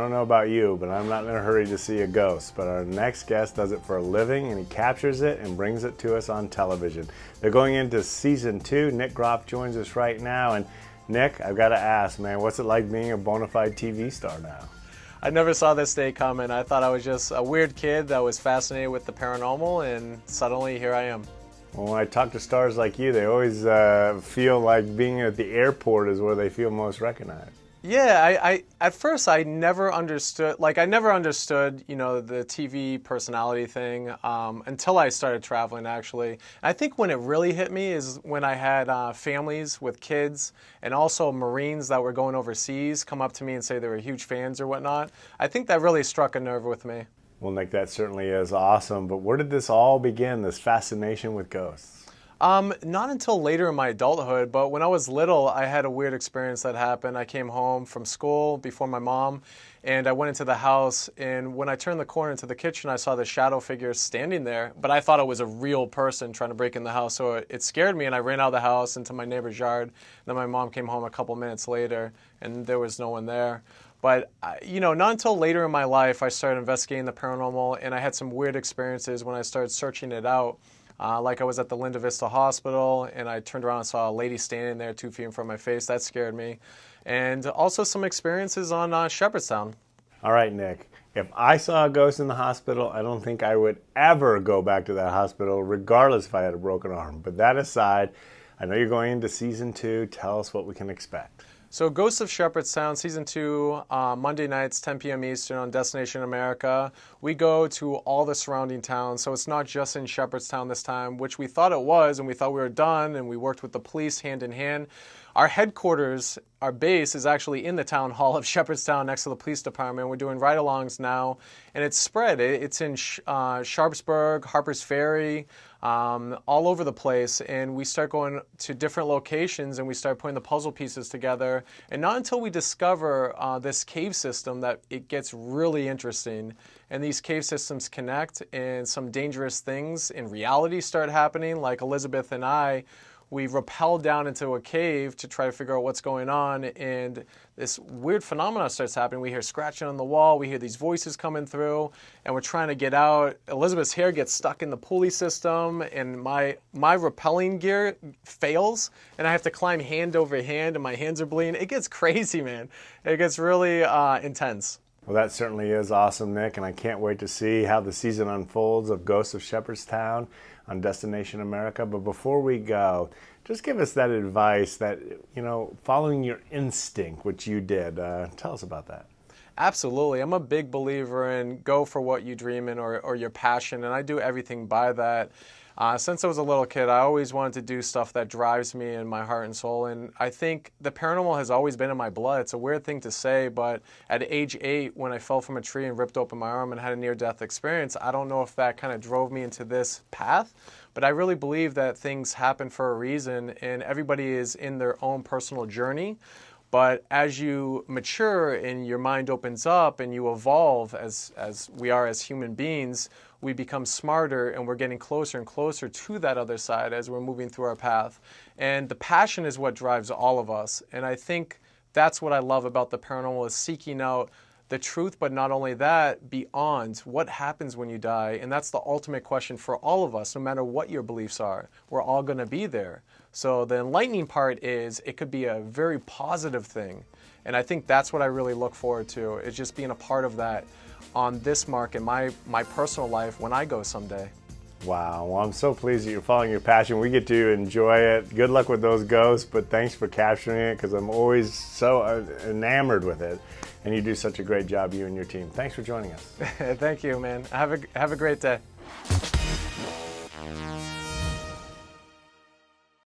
don't know about you, but I'm not in a hurry to see a ghost. But our next guest does it for a living, and he captures it and brings it to us on television. They're going into season 2. Nick Groff joins us right now. And Nick, I've got to ask, man, what's it like being a Bonafide TV star now? I never saw this day coming. I thought I was just a weird kid that was fascinated with the paranormal, and suddenly here I am. Well, when I talk to stars like you, they always feel like being at the airport is where they feel most recognized. Yeah, at first I never understood, you know, the TV personality thing until I started traveling, actually. I think when it really hit me is when I had families with kids and also Marines that were going overseas come up to me and say they were huge fans or whatnot. I think that really struck a nerve with me. Well, Nick, that certainly is awesome. But where did this all begin, this fascination with ghosts? Not until later in my adulthood, but when I was little, I had a weird experience that happened. I came home from school before my mom, and I went into the house, and when I turned the corner into the kitchen, I saw the shadow figure standing there, but I thought it was a real person trying to break in the house, so it scared me, and I ran out of the house into my neighbor's yard. Then my mom came home a couple minutes later, and there was no one there. But, you know, not until later in my life, I started investigating the paranormal, and I had some weird experiences when I started searching it out. Like I was at the Linda Vista Hospital, and I turned around and saw a lady standing there 2 feet in front of my face. That scared me. And also some experiences on Shepardstown. All right, Nick. If I saw a ghost in the hospital, I don't think I would ever go back to that hospital, regardless if I had a broken arm. But that aside, I know you're going into season 2. Tell us what we can expect. So Ghosts of Sheperdstown, Season 2, Monday nights, 10 p.m. Eastern on Destination America. We go to all the surrounding towns, so it's not just in Shepardstown this time, which we thought it was, and we thought we were done, and we worked with the police hand in hand. Our headquarters, our base, is actually in the town hall of Shepardstown next to the police department. We're doing ride-alongs now, and it's spread. It's in Sharpsburg, Harpers Ferry, all over the place, and we start going to different locations and we start putting the puzzle pieces together. And not until we discover this cave system that it gets really interesting. And these cave systems connect, and some dangerous things in reality start happening. Like Elizabeth and I, we rappel down into a cave to try to figure out what's going on, and this weird phenomenon starts happening. We hear scratching on the wall, we hear these voices coming through, and we're trying to get out. Elizabeth's hair gets stuck in the pulley system, and my rappelling gear fails, and I have to climb hand over hand, and my hands are bleeding. It gets crazy, man. It gets really intense. Well, that certainly is awesome, Nick, and I can't wait to see how the season unfolds of Ghosts of Shepardstown on Destination America. But before we go, just give us that advice that, you know, following your instinct, which you did. Tell us about that. Absolutely. I'm a big believer in go for what you dream in or your passion, and I do everything by that. Since I was a little kid, I always wanted to do stuff that drives me in my heart and soul, and I think the paranormal has always been in my blood. It's a weird thing to say, but at age 8, when I fell from a tree and ripped open my arm and had a near-death experience, I don't know if that kind of drove me into this path, but I really believe that things happen for a reason, and everybody is in their own personal journey. But as you mature and your mind opens up and you evolve as we are as human beings, we become smarter and we're getting closer and closer to that other side as we're moving through our path. And the passion is what drives all of us. And I think that's what I love about the paranormal, is seeking out the truth, but not only that, beyond what happens when you die. And that's the ultimate question for all of us, no matter what your beliefs are. We're all going to be there. So the enlightening part is it could be a very positive thing. And I think that's what I really look forward to, is just being a part of that on this mark in my personal life when I go someday. Wow. Well, I'm so pleased that you're following your passion. We get to enjoy it. Good luck with those ghosts, but thanks for capturing it, because I'm always so enamored with it. And you do such a great job, you and your team. Thanks for joining us. Thank you, man. Have a great day.